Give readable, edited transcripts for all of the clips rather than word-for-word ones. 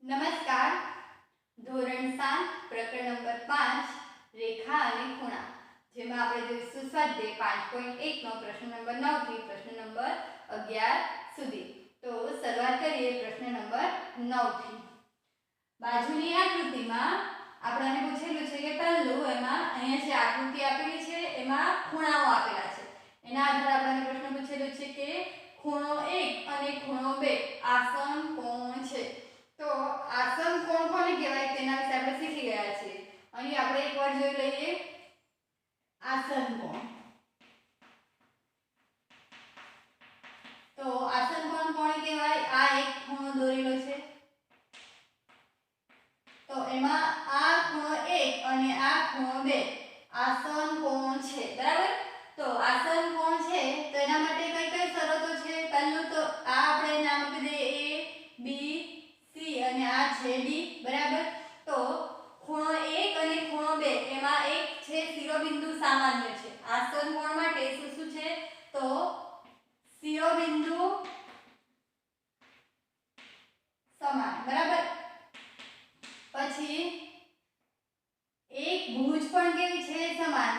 નમસ્કાર. ધોરણ 7 પ્રકરણ નંબર 5 રેખા અને ખૂણા, જેમાં આપણે જોઈશું સ્વાધ્યાય 5.1 નો પ્રશ્ન નંબર 9 થી પ્રશ્ન નંબર 11 સુધી. તો શરૂઆત કરીએ પ્રશ્ન નંબર 9 થી. બાજુની આકૃતિમાં આપણને પૂછેલું છે કે પહેલું એમાં અહીંયા જે આકૃતિ આપેલી છે એમાં ખૂણાઓ આપેલા છે. એના આધારે આપણને પ્રશ્ન પૂછેલો છે કે ખૂણો 1 અને ખૂણો 2 આસન કોણ છે. તો આસન કોણ કોને કહેવાય તેના વિશે આપણે શીખી ગયા છીએ. અહીં આપણે એકવાર જોઈ લઈએ આસન કોણ. તો આસન કોણ કોને કહેવાય? આ એક ખૂણો દોરેલો છે, તો એમાં આ ખૂણો 1 અને આ ખૂણો 2 આસન કોણ છે, બરાબર. તો આસન કોણ છે તો એના માટે કઈ કઈ શરતો છે? પહેલું તો આ આપણે નામ આપી દઈએ A B C અને આ છે D, બરાબર. તો ખૂણો 1 અને ખૂણો 2 એમાં એક છે શિરોબિંદુ સામાન્ય છે. આસન કોણ માટે શું છે? તો શિરોબિંદુ સમાન, બરાબર. પછી એક ભુજ પણ કેવી છે? સમાન.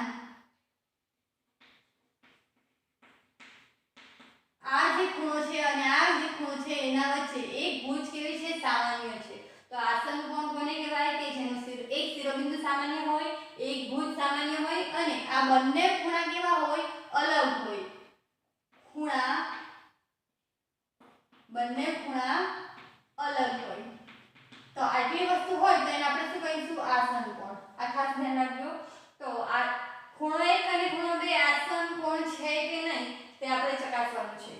આ જે ખૂણો છે અને આ જે ખૂણો છે એના વચ્ચે એક ભુજ કેવી છે? સામાન્ય છે. તો આસન કોણ કોને કહેવાય? કે જેનો એક શિરોબિંદુ સામાન્ય હોય, એક ભુજ સામાન્ય હોય અને આ બંને ખૂણા કેવા હોય? અલગ હોય. બંને ખૂણા અલગ હોય. તો આટલી વસ્તુ હોય તો એને આપણે શું કહીશું? આસન કોણ. આ ખાસ ધ્યાન રાખજો. તો આ ખૂણો 1 અને ખૂણો 2 આસન કોણ છે કે નહીં તે આપણે ચકાસવાનું છે.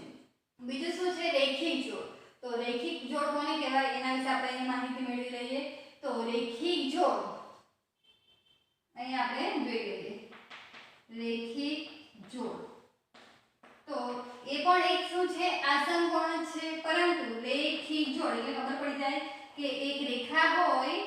બીજું શું છે? રેખિક જોડ. તો રેખિક જોડ કોને કહેવાય એના વિશે આપણે અહીં માહિતી મેળવી લઈએ. તો રેખિક જોડ અહીં આપણે જોઈ લઈએ. રેખિક જોડ તો એ પણ એક શું છે? આસન કોણ છે. પરંતુ રેખિક જોડ એટલે ખબર પડી જાય કે એક રેખા હોય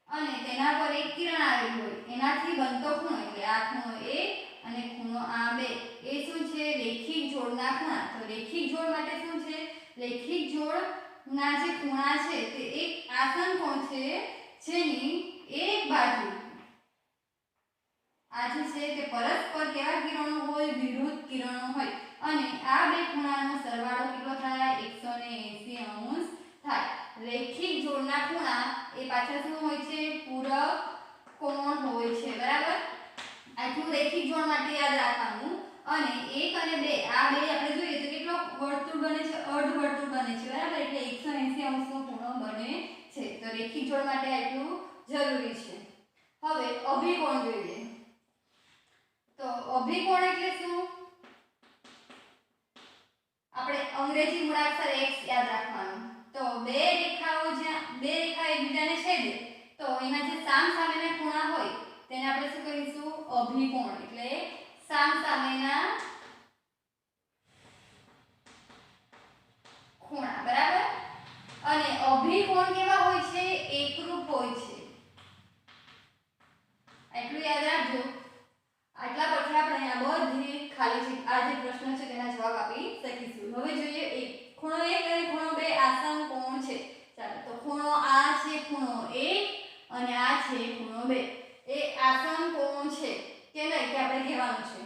અને તેના પર એક કિરણ આવેલી હોય, એનાથી બનતો ખૂણો એટલે આ ખૂણો 1 અને ખૂણો આ 2 એ શું છે? રેખિક જોડના ખૂણા. તો રેખિક જોડ માટે શું છે? રેખિક જોડના જે ખૂણા છે તે એક આસન કોણ છે જેની એક બાજુ આ જે છે તે પરસ્પર કેવા કિરણો હોય? વિરુદ્ધ કિરણો હોય. અને આ બે ખૂણાનો સરવાળો કેટલો થાય? 180 અંશ થાય. રેખિક જોડના ખૂણા એ પાછળ શું હોય છે? પૂરક કોણ હોય છે, બરાબર. આટલું રેખિક જોડ માટે યાદ રાખવાનું. અને 1 અને 2 આ બે આપણે જોઈએ તો કેટલો વર્તુળ બને છે? અર્ધ વર્તુળ બને છે, બરાબર. એટલે 180 અંશનો ખૂણો બને છે. તો રેખિક જોડ માટે આટલું જરૂરી છે. હવે અભિકોણ જોઈએ. તો અભિકોણ એટલે શું? આપણે અંગ્રેજી મૂળાક્ષર x યાદ રાખવાનું. તો બે રેખા એકબીજાને છેદે તો એના જે સામસામેના ખૂણા હોય તેને આપણે શું કહીશું? અભિકોણ. એટલે સામસામેના ખૂણા, બરાબર. અને અભિકોણ કેવા હોય છે? એકરૂપ હોય છે. એટલું યાદ રાખજો. આટલા પછી આપણે આ બધી ખાલી આ જે પ્રશ્ન છે તેના જવાબ આપી શકીશું. હવે જોઈએ ખૂણો 1 અને ખૂણો 2 આસન કોણ છે. ચાલો, તો ખૂણો આ છે ખૂણો 1 અને આ છે ખૂણો 2 એ આસન કોણ છે કે નહીં તે આપણે કહેવાનું છે.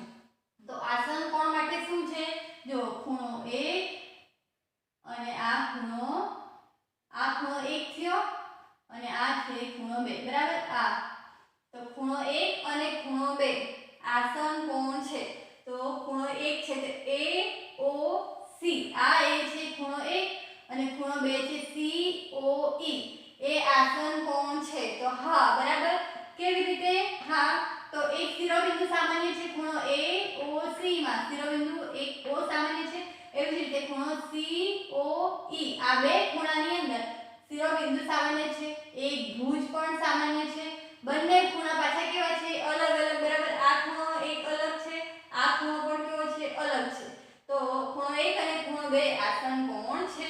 તો આસન કોણ માટે શું છે? જો ખૂણો 1 અને આ ખૂણો 1 થયો અને આ છે ખૂણો 2, બરાબર. આ તો ખૂણો 1 અને ખૂણો 2 આસન કોણ છે. તો ખૂણો 1 છે તે AOC, આ A છે ખૂણો 1 અને ખૂણો 2 છે COE એ આસન કોણ છે. તો હા, બરાબર. કેવી રીતે? હા, તો એક શિરોબિંદુ સામાન્ય છે ખૂણો AOC માં, શિરોબિંદુ એક O સામાન્ય છે. એવી જ રીતે ખૂણો COE આ બે ખૂણાની અંદર શિરોબિંદુ સામાન્ય છે, એક ભુજ પણ સામાન્ય છે. બંને ખૂણા પાછા કેવા છે? અલગ અલગ, બરાબર. આ ખૂણો એક અલગ છે, આ ખૂણો પણ કેવો છે? અલગ છે. તો ખૂણો 1 અને ખૂણો 2 આસન કોણ છે.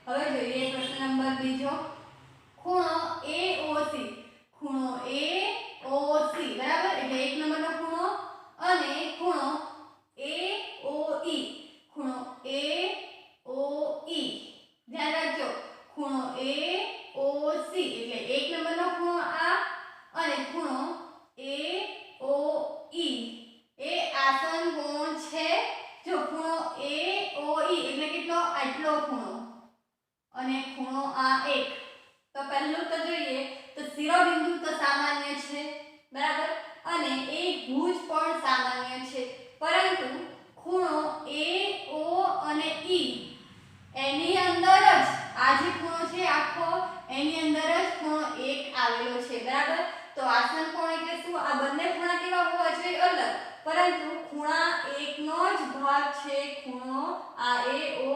હવે જોઈએ પ્રશ્ન નંબર બીજો. ખૂણો AOC, ખૂણો AOC, બરાબર. એટલે 1 નંબરનો ખૂણો અને ખૂણો AOE, ખૂણો AOE ધ્યાન રાખજો. ખૂણો AOC ખૂણો અને ખૂણો આ એક, તો પહેલું તો જોઈએ તો શિરોબિંદુ તો સામાન્ય છે બરાબર, અને એક ભુજ પણ સામાન્ય છે, પરંતુ ખૂણો AO અને E એની અંદર જ આ જે ખૂણો છે આખો એની અંદર જ ખૂણો 1 આવેલો છે બરાબર। તો આસન કોણ એટલે શું? આ બંને ખૂણા કેવા હોવા જોઈએ? અલગ, પરંતુ ખૂણા 1 નો જ ભાગ છે ખૂણો આ AO,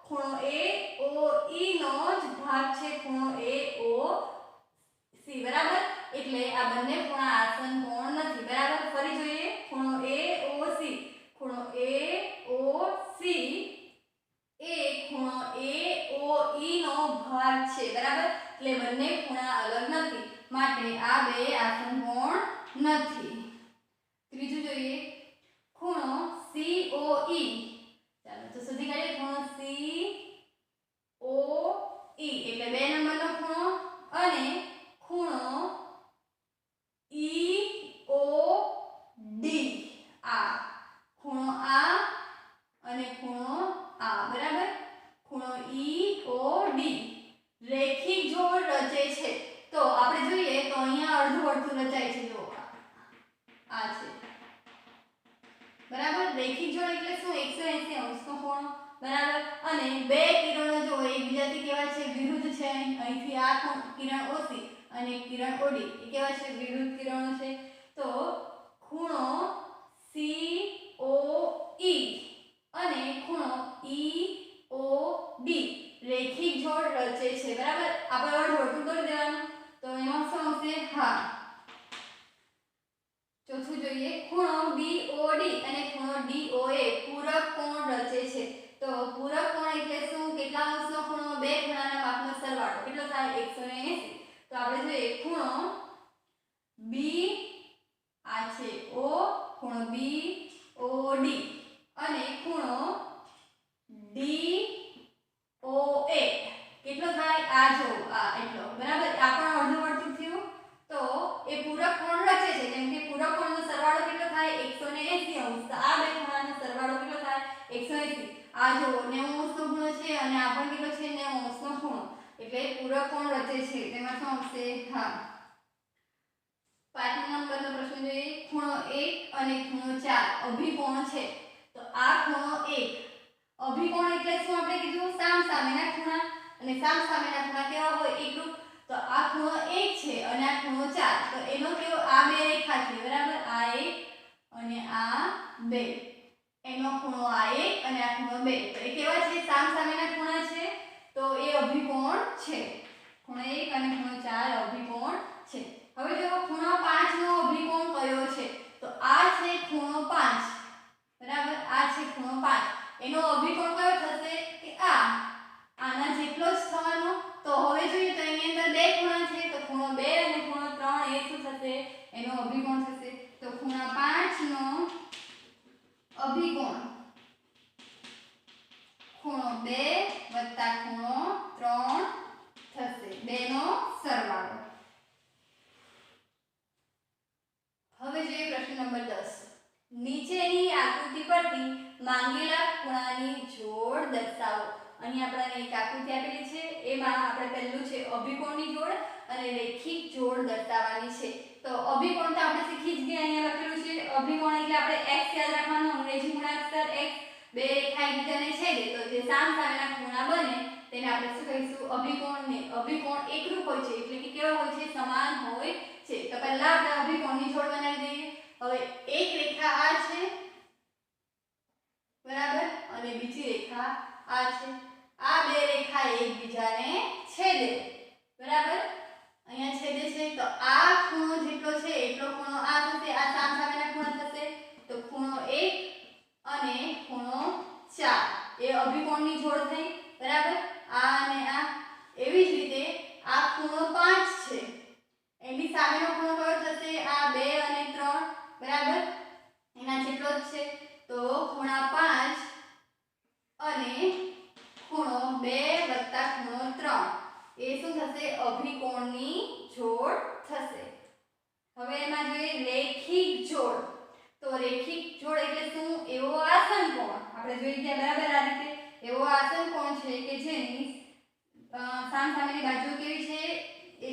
ખૂણો AOE નો જ ભાગ છે ખૂણો AOC બરાબર। એટલે આ બંને ખૂણા આસન કોણ નથી બરાબર। ફરી જોઈએ ખૂણો AOC, ખૂણો AOC એ ખૂણો AOE નો ભાગ છે બરાબર, એટલે બંને ખૂણા અલગ નથી, માટે આ બે આસન કોણ નથી। ત્રીજું જોઈએ ખૂણો COE, ચાલો તો શોધી કાઢીએ ખૂણો COE એટલે 2 નંબરનો ખૂણો, અને ખૂણો EOD આ ખૂણો આ અને ખૂણો આ બરાબર। ખૂણો EOD રેખિક જોડ રચે છે, તો આપણે જોઈએ તો અહીંયા અર્ધ વર્તુળ રચાય છે, જો આ છે બરાબર। રેખિક જોડ એટલે શું? 180 અંશનો ખૂણો બરાબર, અને બે કિરણો જો એકબીજાથી કેવા છે? વિરુદ્ધ છે। અહીંથી આ કિરણ OC અને કિરણ OD એ કેવા છે? વિરુદ્ધ કિરણો છે। તો ખૂણો COE અને ખૂણો EOD રેખિક જોડ રચે છે બરાબર। આપણે અર્ધ વર્તુળ દોરી દેવાનું, તો એમાં શું આવશે? હા। ચોથું જોઈએ ખૂણો BOD અને ખૂણો DOA પૂરક કોણ રચે છે, તો પૂરક કોણ એટલે શું? કેટલા અંશનો ખૂણો? બે ખૂણાના માપનો સરવાળો કેટલો થાય? 180। તો આપણે જોઈએ ખૂણો B આ છે O, ખૂણો BOD અને ખૂણો DOA કેટલો થાય? આ જો આ એટલો બરાબર, આ પણ અર્ધ વર્તુળ થયું। તો એ પૂરક કોણ રચે છે, કેમ કે પૂરક કોણનો સરવાળો કેટલો થાય? 180 અંશ, તો આ બે ખૂણાનો સરવાળો કેટલો થાય? 180। આ જો 90 અંશનો ખૂણો છે અને આ પણ કેટલો છે? 90 અંશનો ખૂણો, એટલે પૂરક કોણ રચે છે, તેમાં શું આવશે? હા। 5 નંબરનો પ્રશ્ન જોઈએ ખૂણો 1 અને ખૂણો 4 અભિકોણ છે, તો આ ખૂણો 1 અભિકોણ એટલે શું? આપણે કીધું સામસામેના ખૂણા, અને સામસામેના ખૂણા કેવા હોય? એકરૂપ। તો આ ખૂણો 1 છે અને આ ખૂણો 4, તો એનો કેવો? આ બે રેખા છે બરાબર, આ 1 અને આ 2, એનો ખૂણો આ 1 અને આ ખૂણો 2, તો એ કેવા છે? સામસામેના ખૂણા છે, તો એ અભિકોણ છે। ખૂણો 1 અને ખૂણો 4 અભિકોણ છે। હવે જો ખૂણો 5 નો અભિકોણ કયો છે, તો આ છે ખૂણો 5 બરાબર, આ છે ખૂણો 5, એનો અભિકોણ કયો થશે? કે આના જેટલો જ થવાનો। તો હવે જોઈએ તો એની અંદર બે ખૂણા છે, તો ખૂણો 2 અને ખૂણો 3 એ શું થશે? એનો અભિકોણ થશે। તો ખૂણા 5 નો અભિકોણ ખૂણો 2 વત્તા ખૂણો 3 થશે, બેનો સરવાળો। હવે જોઈએ પ્રશ્ન નંબર 10, નીચેની આકૃતિ પરથી માંગેલા ખૂણાની જોડ દર્શાવો। અહીં આપણને એક આકૃતિ આપેલી છે, એમાં આપણે પહેલું છે અભિકોણની જોડ અને રેખિક જોડ દર્શાવવાની છે। તો અભિકોણ તો આપણે શીખી જ ગયા, અહીંયા લખેલું છે અભિકોણ એટલે આપણે x યાદ રાખવાનું, અંગ્રેજી મૂળાક્ષર x, બે રેખા એકબીજાને છેદે તો જે સામસામેના ખૂણા બને તેને આપણે શું કહીશું? અભિકોણને। અભિકોણ એકરૂપ હોય છે એટલે કે કેવા હોય છે? સમાન હોય છે। તો પહેલા આપણે અભિકોણની જોડ બનાવી દઈએ। હવે એક રેખા આ છે બરાબર, અને બીજી રેખા આ છે, આ બે રેખા એકબીજાને છેદે બરાબર, અહીંયા છેદે છે, તો આ ખૂણો જેટલો છે એટલો ખૂણો આ થશે, આ સામસામેના ખૂણા થશે, તો ખૂણો 1 અને ખૂણો 4 એ અભિકોણની જોડ થઈ બરાબર, આ અને આ। એવી જ રીતે આ ખૂણો 5 છે, એની સામેનો ખૂણો કયો થશે? આ 2 અને 3 બરાબર, એના જેટલો જ છે, તો ખૂણા 5 અને ખૂણો 2 વત્તા ખૂણો 3 એ શું થશે? અભિકોણની જોડ થશે। હવે એમાં જોઈએ રેખિક જોડ, તો રેખિક જોડ એટલે શું? એવો આસન કોણ આપણે જોઈ ગયા બરાબર, આ રીતે એવો આસન કોણ છે કે જેની સામસામેની બાજુ કેવી છે એ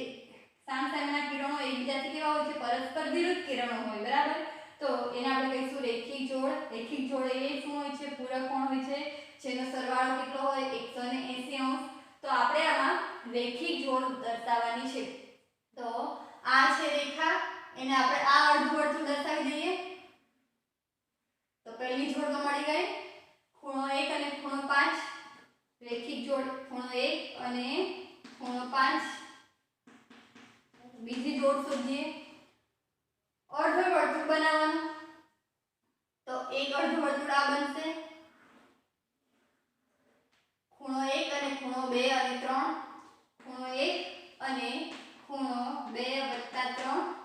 સામસામેના કિરણો એકબીજાથી કેવા હોય છે પરસ્પર વિરુદ્ધ કિરણો હોય બરાબર તો એને આપણે કહીશું રેખિક જોડ રેખિક જોડ એ શું હોય છે પૂરક કોણ હોય છે જેનો સરવાળો કેટલો હોય 180 અંશ તો આપણે આમાં રેખિક જોડ દર્શાવવાની છે તો આ છે રેખા એને આપણે આ અર્ધવર્તુળ દર્શાવી દઈએ તો પહેલી જોડ તો મળી ગઈ ખૂણો 1 અને ખૂણો 5 રેખિક જોડ ખૂણો 1 અને ખૂણો 5 બીજી જોડ શોધીએ અર્ધવર્તુળ બનાવવાનું તો એક અર્ધવર્તુળ આ બનશે ખૂણો 1 અને ખૂણો 2 અને 3 ખૂણો 1 અને ખૂણો 2 વત્તા 3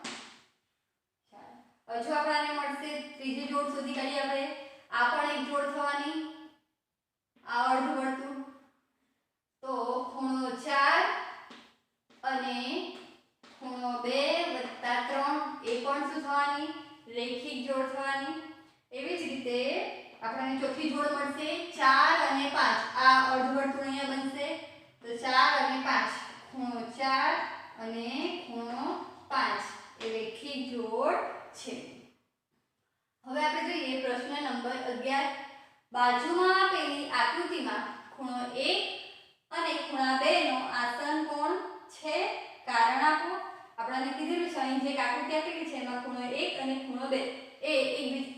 હજુ આપણને મળશે ત્રીજી જોડ શોધી કાઢીએ આપણે આ પણ એક જોડ થવાની આ અર્ધવર્તુળ તો ખૂણો 4 અને ખૂણો 2 વત્તા 3 એ પણ શું થવાની રેખિક જોડ થવાની એવી જ રીતે આપણને ચોથી જોડ મળશે 4 અને 5 આ અર્ધવર્તુળ અહીંયા બનશે તો 4 અને 5 ખૂણો 4 અને ખૂણો 5 એ રેખિક જોડ છે હવે આપણે જોઈએ પ્રશ્ન નંબર 11 બાજુમાં આપેલી આકૃતિમાં ખૂણો 1 અને ખૂણા 2 નો આસન કોણ છે કારણ આપો આપણને કીધેલું છે અહીં જે આકૃતિ આપેલી છે એમાં ખૂણો 1 અને ખૂણો 2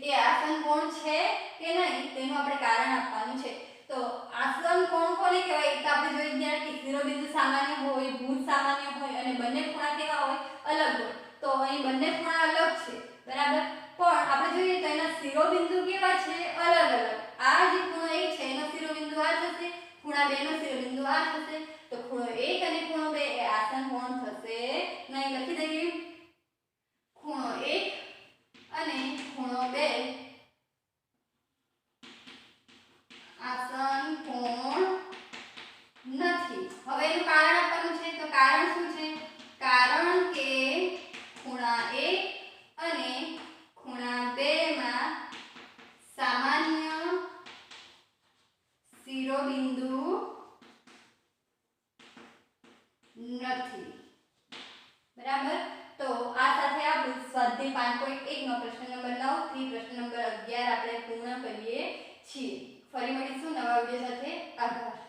એ આસન કોણ છે કે નહીં તેનું આપણે કારણ આપવાનું છે તો આસન કોણ કોને કહેવાય તો આપણે જોઈ ગયા કે શિરોબિંદુ સામાન્ય હોય ભુજ સામાન્ય હોય અને બંને ખૂણા કેવા હોય અલગ હોય તો અહીં બંને ખૂણા અલગ છે બરાબર પણ આપણે જોઈએ તો એના શિરોબિંદુ કેવા છે અલગ અલગ આ જે ખૂણો 1 છે એનો શિરોબિંદુ આ થશે ખૂણા 2 નો શિરોબિંદુ આ થશે તો ખૂણો 1 અને ખૂણો 2 એ આસન કોણ થશે નહીં લખી દઈએ ખૂણો 1 અને ખૂણો 2 આસન કોણ નથી હવે એનું કારણ આપવાનું છે તો કારણ શું છે કારણ કે ખૂણા 1 અને ખૂણા 2 માં સામાન્ય શિરોબિંદુ નથી બરાબર તો આ સાથે આપણે સ્વાધ્યાય 5.1 નો પ્રશ્ન નંબર 9 થી પ્રશ્ન નંબર 11 આપણે પૂર્ણ કરીએ છીએ ફરી મળીશું નવા વિડિયો સાથે આભાર